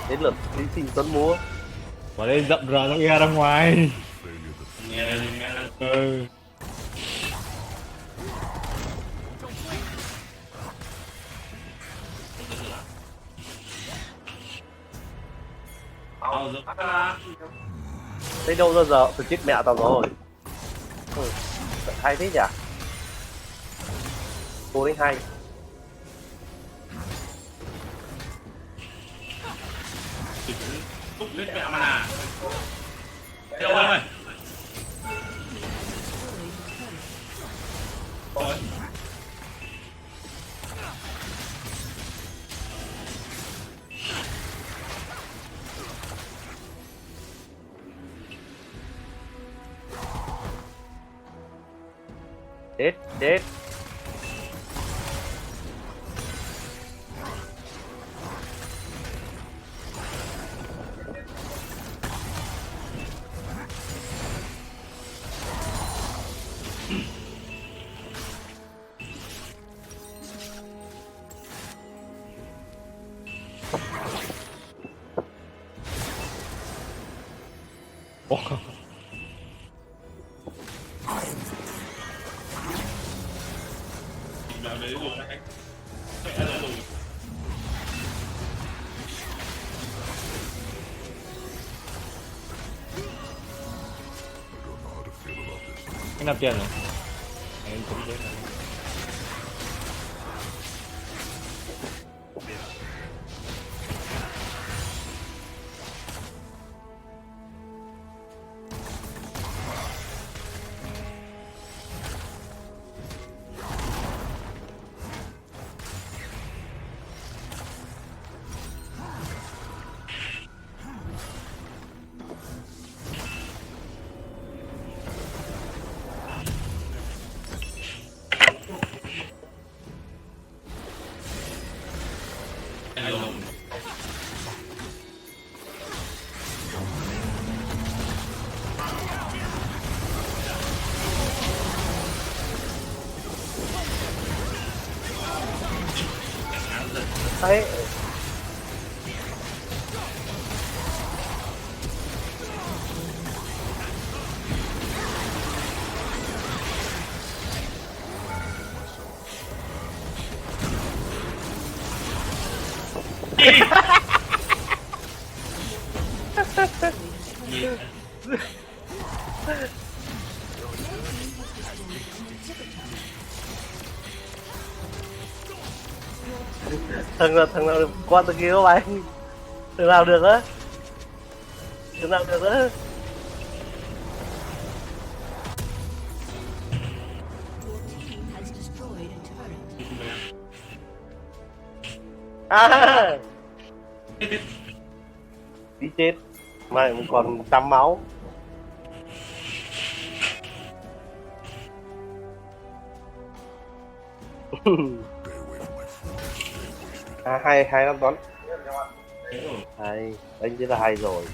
Đến lượt Lý Sinh Tuấn múa. Vào đây dậm rờ nó nghe ra ngoài. Nghe. Ừ. Thế đâu ra giờ tôi chết mẹ tao rồi. Hay thế nhỉ? Cô đến hay. Cúc lên mẹ mà nà. Theo ơi. Rồi. Chết. Làm đấy luôn đấy. Mẹ là lùi. Cái nạp tiền rồi. Em cũng biết rồi. Đấy. thằng nào qua từ kia các bạn, thằng nào được á, thằng nào được á. À đi chết mày còn 100 máu. À, hay lắm Tuấn, hay đánh rất là hay rồi.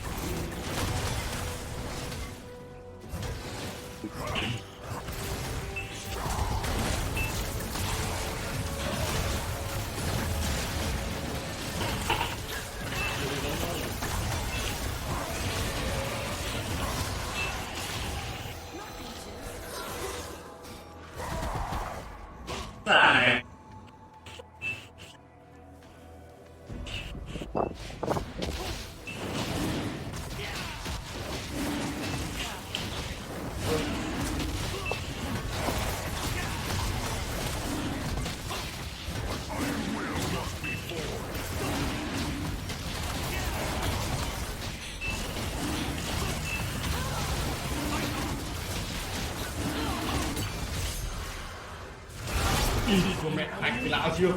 mẹ anh cái lão chưa?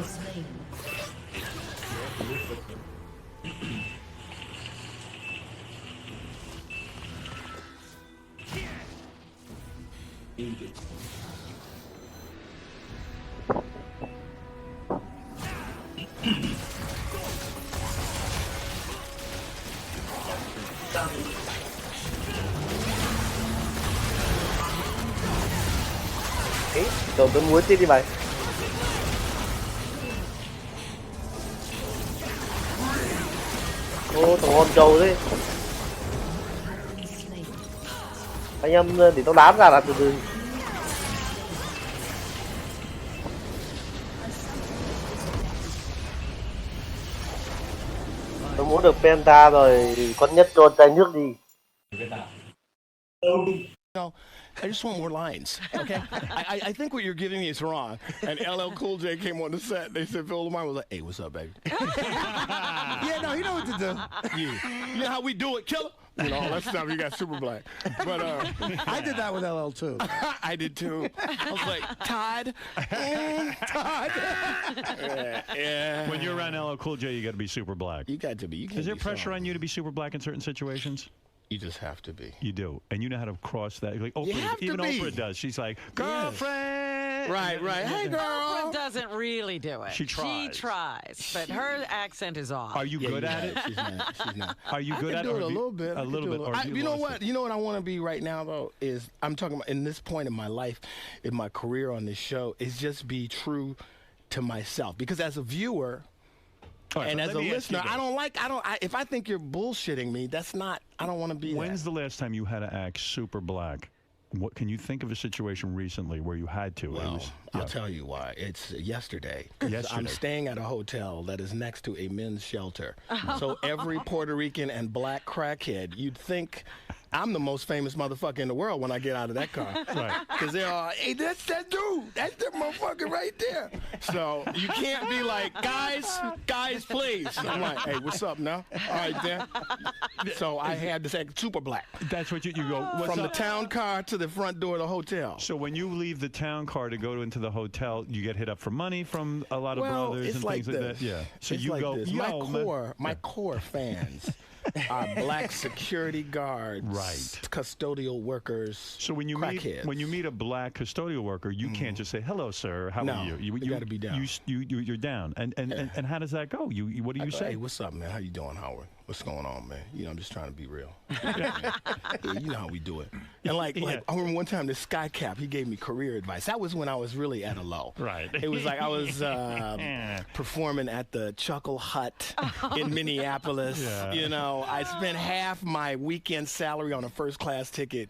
Ấy, rồi tôi muốn tiếp đi mày. Ô, thằng con trâu đấy. Anh em để tao đám ra là từ từ. Tôi muốn được Penta rồi, con nhất cho chai nước đi. I just want more lines, okay? I think what you're giving me is wrong. And LL Cool J came on the set. They said Phil Lamar was like, "Hey, what's up, baby?" Yeah, no, you know what to do. Yeah, you know how we do it, killer. You know all that stuff. You got super black, but I did that with LL too. I did too. I was like, Todd, Todd. Yeah. When you're around LL Cool J, you got to be super black. You got to be. You Is there pressure on you to be super black in certain situations? You just have to be. You do, and you know how to cross that. Like Oprah, You have to even be. Oprah does. She's like, girlfriend. Right. Hey, girl. Oprah doesn't really do it. She tries. She tries, but her accent is off. Are you good at it? She's not. Are you good I at can it? do it a little bit. A little bit. Or You know what? You know what I want to be right now though is I'm talking about in this point in my life, in my career on this show, is just be true to myself because as a viewer. Right, and but as a let me ask listener, you if I think you're bullshitting me, that's not, I don't want to be When's the last time you had to act super black? What can you think of a situation recently where you had to? Well, I'll tell you why. It's yesterday. Yesterday. I'm staying at a hotel that is next to a men's shelter. So every Puerto Rican and black crackhead, you'd think I'm the most famous motherfucker in the world when I get out of that car. Right. Because they're all, hey, that's that dude. That's that motherfucker right there. So you can't be like, guys, please. I'm like, hey, what's up now? All right, then. So I had to say super black. That's what you go. What's From the up? town car to the front door of the hotel. So when you leave the town car to go into the hotel, you get hit up for money from a lot of Well, brothers it's and like things like this. that. Yeah. So It's you like go, this. yo, My core fans are black security guards, Right. custodial workers. So when you meet a black custodial worker, you can't just say hello, sir. How No, are you? you gotta be down. You're down. And how does that go? What do you say? Hey, what's up, man? How you doing, Howard? What's going on, man? You know, I'm just trying to be real. Yeah, you know how we do it. And like I remember one time this Sky Cap, he gave me career advice. That was when I was really at a low. Right. It was like I was performing at the Chuckle Hut in Minneapolis. Yeah. You know, I spent half my weekend salary on a first class ticket.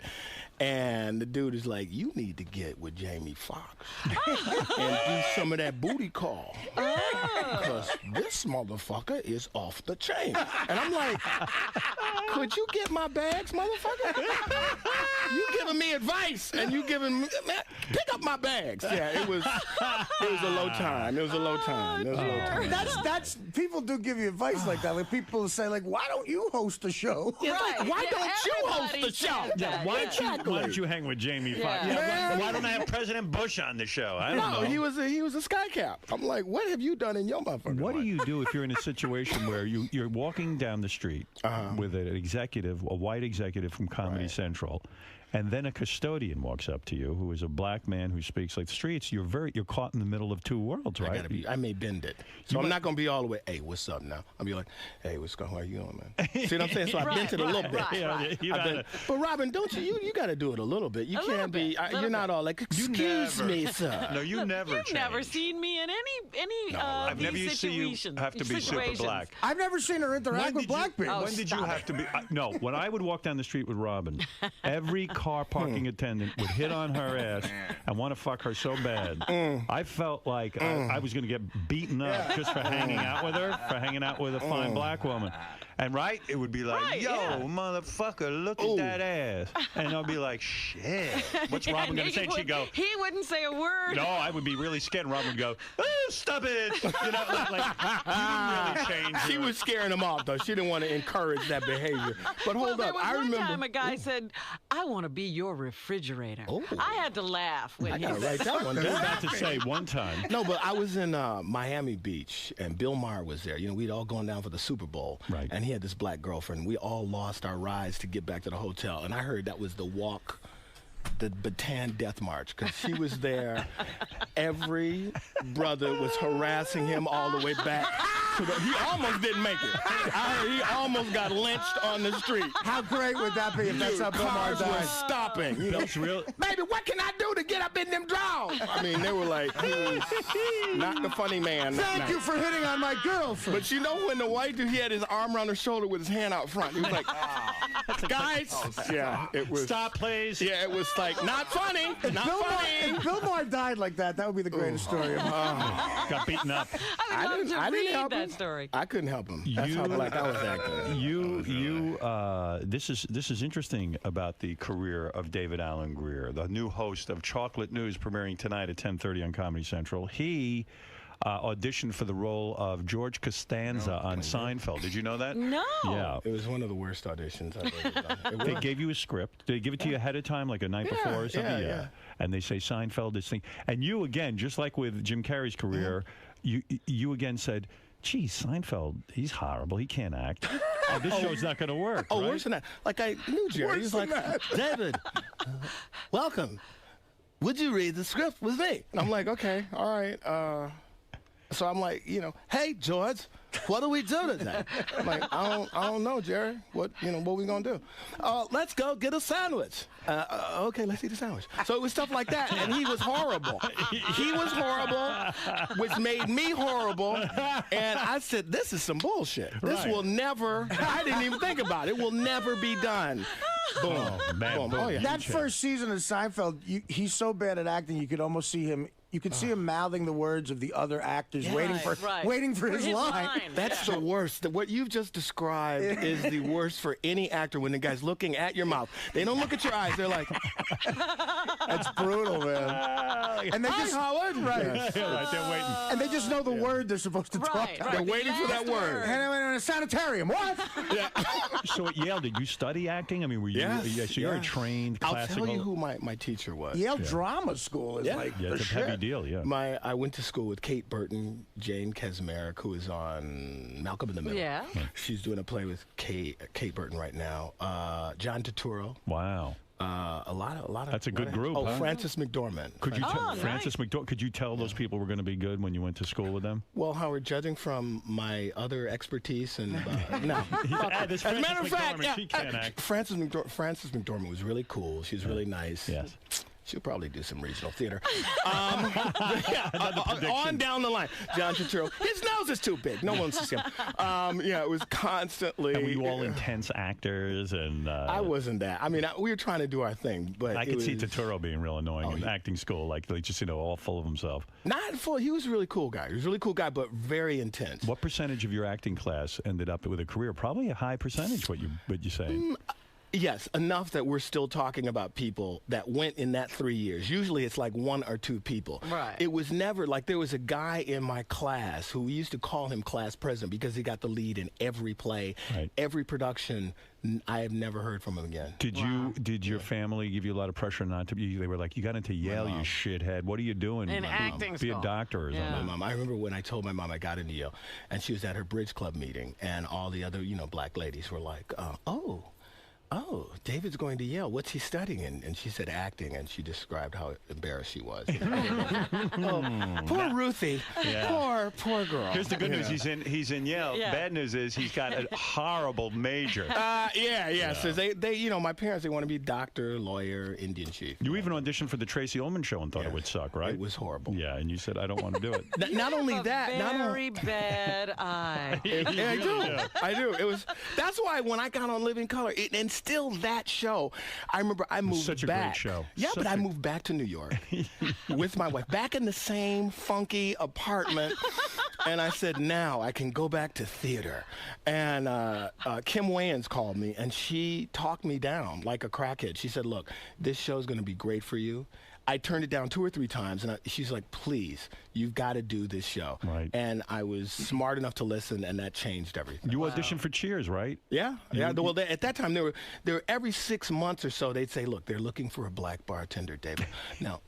And the dude is like, you need to get with Jamie Foxx and do some of that booty call. Because this motherfucker is off the chain. And I'm like, could you get my bags, motherfucker? You giving me advice and you giving me, man, pick up my bags. Yeah, it was a low time. It was a low time. It was a low time. That's people do give you advice like that. Like people say, like, why don't you host a show? Yeah, like, why don't you host the show? Yeah, why don't you hang with Jamie Foxx? Yeah. Why don't I have President Bush on the show? I don't know. he was a Sky Cap. I'm like, what have you done in your motherfucker? What do you do if you're in a situation where you're walking down the street with an executive, a white executive from Comedy Central, and then a custodian walks up to you who is a black man who speaks like the streets? You're caught in the middle of two worlds, right? I may bend it. So I'm not going to be all the way, hey, what's up now? I'll be like, hey, what's going on? How you doing, man? See what I'm saying? So I bent it a little bit. But Robin, don't you got to do it a little bit. You can't be, you're not all like, excuse me, sir. No, you never You've never seen me in any I've never these seen you situations. have to be super black. I've never seen her interact with black people. When did you have to be? No, when I would walk down the street with Robin, every car parking attendant would hit on her ass and want to fuck her so bad. I felt like I was going to get beaten up just for hanging out with her, for hanging out with a fine black woman. And it would be like, yo, motherfucker, look at that ass. And I'll be like, shit, what's Robin going to say? And she'd go, he wouldn't say a word. no, I would be really scared. And Robin would go, oh, stop it. You know, like you didn't really change She was scaring him off, though. She didn't want to encourage that behavior. But hold there up, was I one remember. time a guy said, "I want to be your refrigerator." I had to laugh when I he gotta said write that one I was down. about to say one time. No, but I was in Miami Beach, and Bill Maher was there. You know, we'd all gone down for the Super Bowl, Right. and he had this black girlfriend. We all lost our rides to get back to the hotel, and I heard that was the walk, the Bataan Death March, because she was there. Every brother was harassing him all the way back. He almost didn't make it. I heard he almost got lynched on the street. How great would that be if that's how Bill Maher Cars were died? stopping. You know, Bill's real. Baby, what can I do to get up in them drawers? I mean, they were like, he was not the funny man. that Thank night. you for hitting on my girlfriend. But you know when the white dude, he had his arm around her shoulder with his hand out front. He was like, guys. Yeah, it was. Stop, please. Yeah, it was like, not funny. Not funny. If Bill Maher died like that, that would be the greatest story of Got beaten up. I would love to read help that him. story. I couldn't help him. That's how black I was acting. This is interesting about the career of David Alan Grier, the new host of Chocolate News, premiering tonight at 10:30 on Comedy Central. He auditioned for the role of George Costanza on Seinfeld. Did you know that? No. Yeah. It was one of the worst auditions I've ever done. They gave you a script. Did they give it to you ahead of time, like a night before or something? yeah. And they say Seinfeld, this thing. And you, again, just like with Jim Carrey's career, you again said, gee, Seinfeld, he's horrible. He can't act. This show's not going to work. Oh, right? worse than that. Like I knew Jerry. He was like, David, welcome. Would you read the script with me? And I'm like, okay, all right. So I'm like, hey, George, what do we do today? I'm like, I don't know, Jerry. What we gonna do? Let's go get a sandwich. Okay, let's eat a sandwich. So it was stuff like that, and he was horrible. He was horrible, which made me horrible. And I said, this is some bullshit. This will never. I didn't even think about it. It will never be done. Boom. Oh, man. Boom. Boom. Oh, yeah. That first season of Seinfeld, he's so bad at acting, you could almost see him. You could see him mouthing the words of the other actors, waiting for his line. That's the worst. What you've just described is the worst for any actor when the guy's looking at your mouth. They don't look at your eyes. They're like, that's brutal, man. And they just Howard. right. Right, they're waiting. And they just know the word they're supposed to talk. Right. They're waiting for that word. And I went in a sanitarium. What? Yeah. So at Yale, did you study acting? I mean, were you? Yes, So you're a yes. trained I'll classical. tell you who my teacher was. Yale Drama School is like Yeah, the it's a shit. heavy deal. Yeah. I went to school with Kate Burton, Jane Kesmerick, who is on Malcolm in the Middle. Yeah. She's doing a play with Kate Burton right now. John Turturro. Wow. A lot of. That's a good group, Oh, huh? Frances McDormand. Could you tell nice. Frances McDormand? Could you tell those people were going to be good when you went to school with them? Well, Howard, judging from my other expertise and no. This As a Frances matter of fact, McDormand, she can't act. Frances McDormand was really cool. She's really nice. Yes. She'll probably do some regional theater. On down the line. John Turturro. His nose is too big. No one wants to see him. It was constantly. And were you all intense actors? And I wasn't that. I mean, we were trying to do our thing, but I could see Turturro being real annoying in acting school, like just all full of himself. Not full. He was a really cool guy. He was a really cool guy, but very intense. What percentage of your acting class ended up with a career? Probably a high percentage. What you say? Yes, enough that we're still talking about people that went in that 3 years. Usually it's like one or two people. Right. It was never like there was a guy in my class who we used to call him class president because he got the lead in every play, every production. I have never heard from him again. Did your family give you a lot of pressure not to be? They were like, you got into Yale, you shithead. What are you doing? In acting Be school. a doctor or something. My mom. I remember when I told my mom I got into Yale, and she was at her bridge club meeting, and all the other black ladies were like, oh, David's going to Yale. What's he studying? And she said acting, and she described how embarrassed she was. Poor Ruthie. Yeah. Poor girl. Here's the good news. He's in Yale. Yeah. Bad news is he's got a horrible major. So they my parents, they want to be doctor, lawyer, Indian chief. You even auditioned for the Tracy Ullman show and thought it would suck, right? It was horrible. Yeah, and you said, I don't want to do it. Not only that, Very bad eye. I do. It was. That's why when I got on Living Color, and still that show, I remember I moved such a back. great show. Yeah, Such but I moved back to New York with my wife, back in the same funky apartment. And I said, now I can go back to theater. And Kim Wayans called me, and she talked me down like a crackhead. She said, look, this show's going to be great for you. I turned it down 2 or 3 times, and she's like, "Please, you've got to do this show." Right. And I was smart enough to listen, and that changed everything. You auditioned for Cheers, right? Yeah, yeah. Well, at that time, there were every 6 months or so, they'd say, "Look, they're looking for a black bartender, David. Now,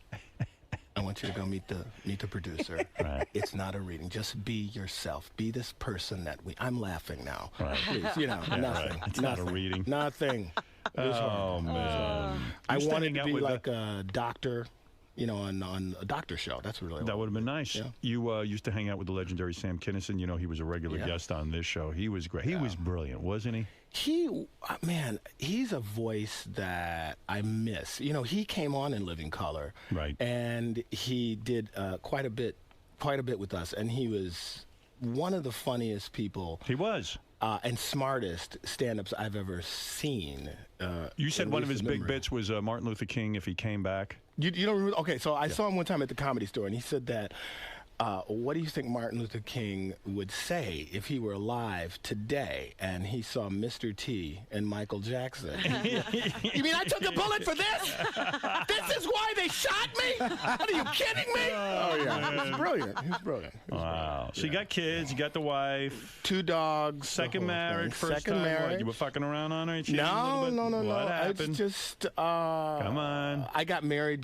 I want you to go meet the producer. Right. It's not a reading. Just be yourself. Be this person that I'm laughing now. Right. Please, nothing. Right. It's not a reading. Nothing. It was Oh, man. I Used to wanted hang to out be with like a doctor, on a doctor show. That's really That would have been nice. Yeah. You used to hang out with the legendary Sam Kinison. You know, he was a regular guest on this show. He was great. He was brilliant, wasn't he? He's a voice that I miss. He came on in Living Color. Right. And he did quite a bit with us. And he was one of the funniest people. He was. And smartest stand-ups I've ever seen. You said one of his big bits was Martin Luther King if he came back. You don't remember? Okay, so I saw him one time at the Comedy Store, and he said that, what do you think Martin Luther King would say if he were alive today and he saw Mr. T and Michael Jackson? You mean I took a bullet for this? This is why they shot me? Are you kidding me? Oh, yeah. He was brilliant. Wow. So you got kids, you got the wife. 2 dogs. Second marriage, first Second time. marriage. What, you were fucking around on her? No. What happened? It's just... Come on. I got married